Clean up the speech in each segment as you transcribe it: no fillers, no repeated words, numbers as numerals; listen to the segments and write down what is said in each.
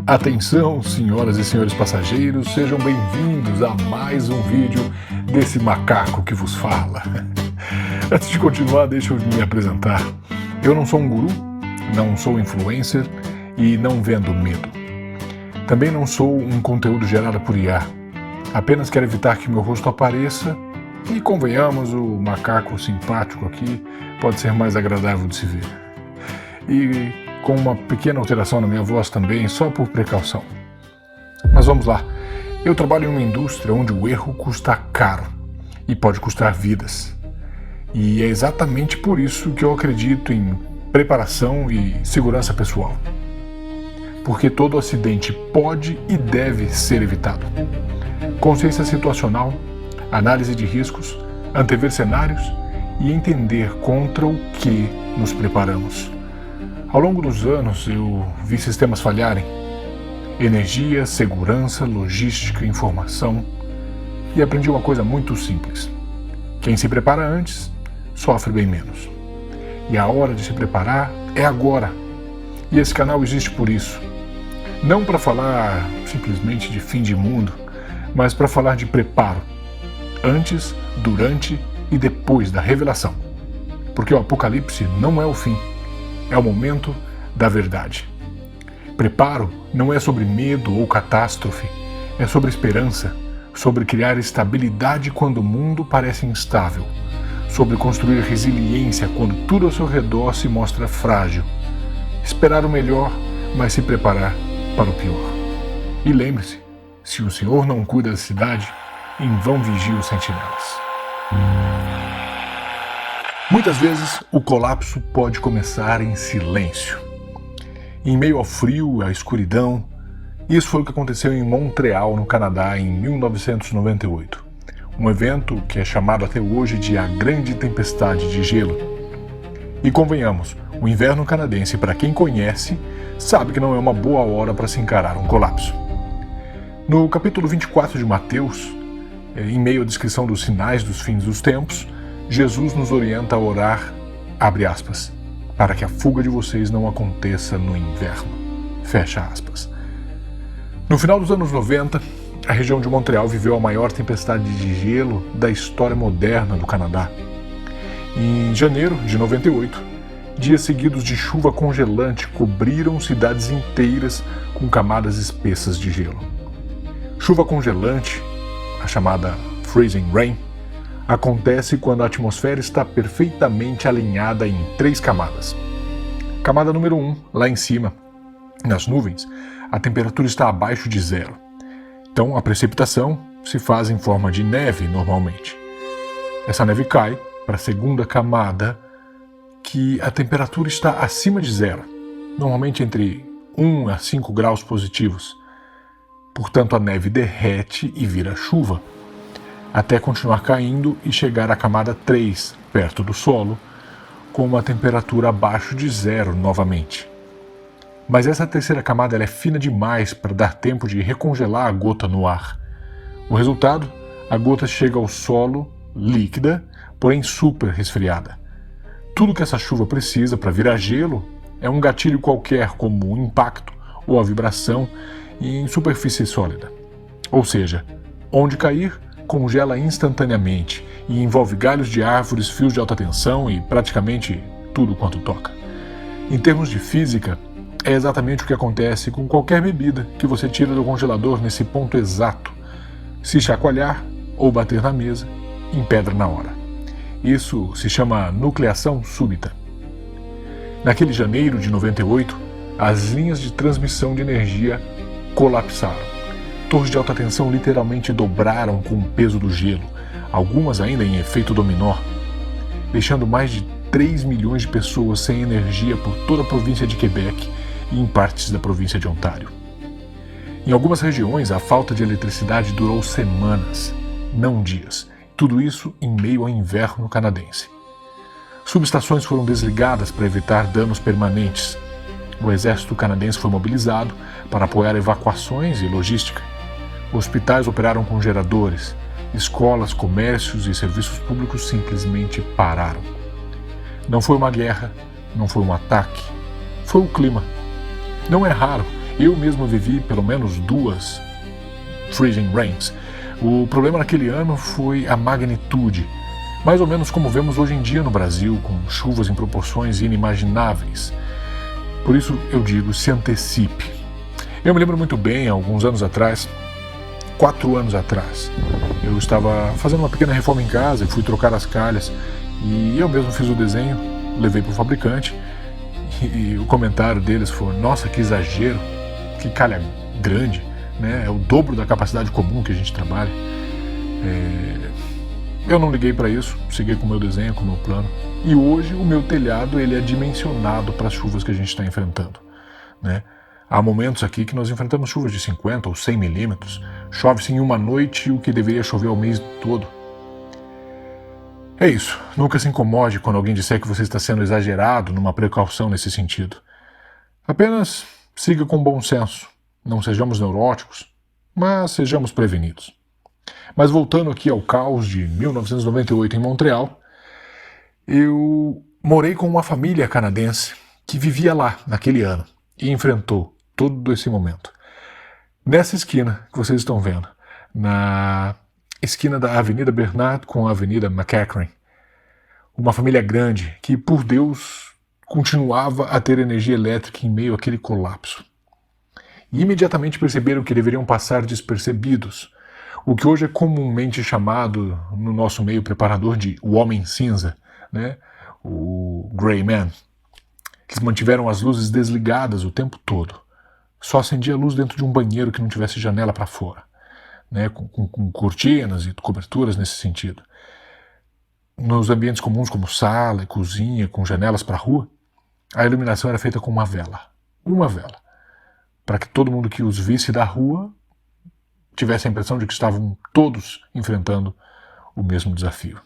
Atenção, senhoras e senhores passageiros, sejam bem-vindos a mais um vídeo desse macaco que vos fala. Antes de continuar, deixa eu me apresentar. Eu não sou um guru, não sou influencer e não vendo medo. Também não sou um conteúdo gerado por IA. Apenas quero evitar que meu rosto apareça e, convenhamos, o macaco simpático aqui pode ser mais agradável de se ver. E com uma pequena alteração na minha voz também, só por precaução. Mas vamos lá. Eu trabalho em uma indústria onde o erro custa caro e pode custar vidas. E é exatamente por isso que eu acredito em preparação e segurança pessoal. Porque todo acidente pode e deve ser evitado. Consciência situacional, análise de riscos, antever cenários e entender contra o que nos preparamos. Ao longo dos anos, eu vi sistemas falharem. Energia, segurança, logística, informação. E aprendi uma coisa muito simples. Quem se prepara antes, sofre bem menos. E a hora de se preparar é agora. E esse canal existe por isso. Não para falar simplesmente de fim de mundo, mas para falar de preparo. Antes, durante e depois da revelação. Porque o apocalipse não é o fim. É o momento da verdade. Preparo não é sobre medo ou catástrofe, é sobre esperança, sobre criar estabilidade quando o mundo parece instável, sobre construir resiliência quando tudo ao seu redor se mostra frágil, esperar o melhor, mas se preparar para o pior. E lembre-se, se o Senhor não cuida da cidade, em vão vigia os sentinelas. Muitas vezes, o colapso pode começar em silêncio. Em meio ao frio, à escuridão, isso foi o que aconteceu em Montreal, no Canadá, em 1998. Um evento que é chamado até hoje de a Grande Tempestade de Gelo. E convenhamos, o inverno canadense, para quem conhece, sabe que não é uma boa hora para se encarar um colapso. No capítulo 24 de Mateus, em meio à descrição dos sinais dos fins dos tempos, Jesus nos orienta a orar, abre aspas, para que a fuga de vocês não aconteça no inverno, fecha aspas. No final dos anos 90, a região de Montreal viveu a maior tempestade de gelo da história moderna do Canadá. Em janeiro de 98, dias seguidos de chuva congelante cobriram cidades inteiras com camadas espessas de gelo. Chuva congelante, a chamada freezing rain, acontece quando a atmosfera está perfeitamente alinhada em 3 camadas. Camada número 1, lá em cima, nas nuvens, a temperatura está abaixo de zero. Então a precipitação se faz em forma de neve normalmente. Essa neve cai para a segunda camada, que a temperatura está acima de zero, normalmente entre 1 a 5 graus positivos. Portanto, a neve derrete e vira chuva, até continuar caindo e chegar à camada 3, perto do solo, com uma temperatura abaixo de zero novamente. Mas essa terceira camada ela é fina demais para dar tempo de recongelar a gota no ar. O resultado, a gota chega ao solo líquida, porém super resfriada. Tudo que essa chuva precisa para virar gelo é um gatilho qualquer, como um impacto ou a vibração em superfície sólida. Ou seja, onde cair, congela instantaneamente e envolve galhos de árvores, fios de alta tensão e praticamente tudo quanto toca. Em termos de física, é exatamente o que acontece com qualquer bebida que você tira do congelador nesse ponto exato. Se chacoalhar ou bater na mesa, empedra na hora. Isso se chama nucleação súbita. Naquele janeiro de 98, as linhas de transmissão de energia colapsaram. Torres de alta tensão literalmente dobraram com o peso do gelo, algumas ainda em efeito dominó, deixando mais de 3 milhões de pessoas sem energia por toda a província de Quebec e em partes da província de Ontário. Em algumas regiões, a falta de eletricidade durou semanas, não dias. Tudo isso em meio ao inverno canadense. Subestações foram desligadas para evitar danos permanentes. O exército canadense foi mobilizado para apoiar evacuações e logística. Hospitais operaram com geradores, escolas, comércios e serviços públicos simplesmente pararam. Não foi uma guerra, não foi um ataque, foi o clima. Não é raro Eu mesmo vivi pelo menos 2 freezing rains. O problema naquele ano foi a magnitude, mais ou menos como vemos hoje em dia no Brasil, com chuvas em proporções inimagináveis. Por isso eu digo, se antecipe. Eu me lembro muito bem, alguns anos atrás, 4 anos atrás, eu estava fazendo uma pequena reforma em casa e fui trocar as calhas e eu mesmo fiz o desenho, levei para o fabricante e o comentário deles foi: nossa, que exagero, que calha grande, né? É o dobro da capacidade comum que a gente trabalha. Eu não liguei para isso, segui com o meu desenho, com o meu plano. E hoje o meu telhado ele é dimensionado para as chuvas que a gente está enfrentando, né? Há momentos aqui que nós enfrentamos chuvas de 50 ou 100 milímetros. Chove-se em uma noite o que deveria chover o mês todo. É isso. Nunca se incomode quando alguém disser que você está sendo exagerado numa precaução nesse sentido. Apenas siga com bom senso. Não sejamos neuróticos, mas sejamos prevenidos. Mas voltando aqui ao caos de 1998 em Montreal, eu morei com uma família canadense que vivia lá naquele ano e enfrentou todo esse momento. Nessa esquina que vocês estão vendo, na esquina da Avenida Bernard com a Avenida McEachran, uma família grande que, por Deus, continuava a ter energia elétrica em meio àquele colapso. E imediatamente perceberam que deveriam passar despercebidos, o que hoje é comumente chamado no nosso meio preparador de o homem cinza, né? O Grey Man. Eles mantiveram as luzes desligadas o tempo todo. Só acendia a luz dentro de um banheiro que não tivesse janela para fora, né? Com cortinas e coberturas nesse sentido. Nos ambientes comuns como sala e cozinha, com janelas para a rua, a iluminação era feita com uma vela, para que todo mundo que os visse da rua tivesse a impressão de que estavam todos enfrentando o mesmo desafio.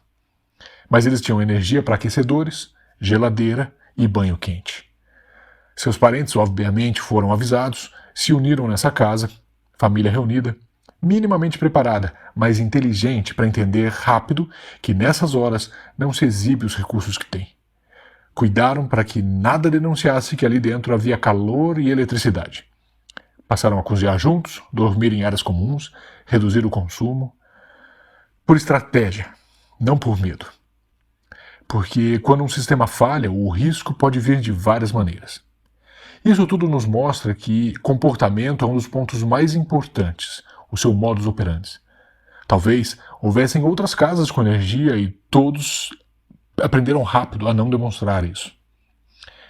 Mas eles tinham energia para aquecedores, geladeira e banho quente. Seus parentes, obviamente, foram avisados, se uniram nessa casa, família reunida, minimamente preparada, mas inteligente para entender rápido que nessas horas não se exibe os recursos que tem. Cuidaram para que nada denunciasse que ali dentro havia calor e eletricidade. Passaram a cozinhar juntos, dormir em áreas comuns, reduzir o consumo. Por estratégia, não por medo. Porque quando um sistema falha, o risco pode vir de várias maneiras. Isso tudo nos mostra que comportamento é um dos pontos mais importantes, o seu modus operandi. Talvez houvessem outras casas com energia e todos aprenderam rápido a não demonstrar isso.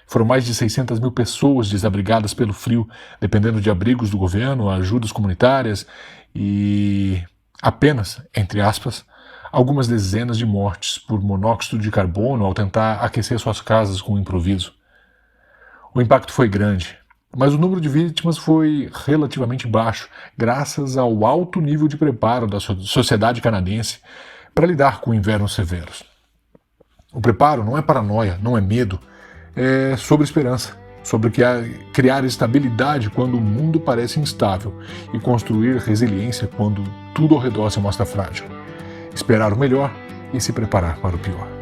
Foram mais de 600 mil pessoas desabrigadas pelo frio, dependendo de abrigos do governo, ajudas comunitárias e apenas, entre aspas, algumas dezenas de mortes por monóxido de carbono ao tentar aquecer suas casas com improviso. O impacto foi grande, mas o número de vítimas foi relativamente baixo, graças ao alto nível de preparo da sociedade canadense para lidar com invernos severos. O preparo não é paranoia, não é medo, é sobre esperança, sobre criar estabilidade quando o mundo parece instável e construir resiliência quando tudo ao redor se mostra frágil. Esperar o melhor e se preparar para o pior.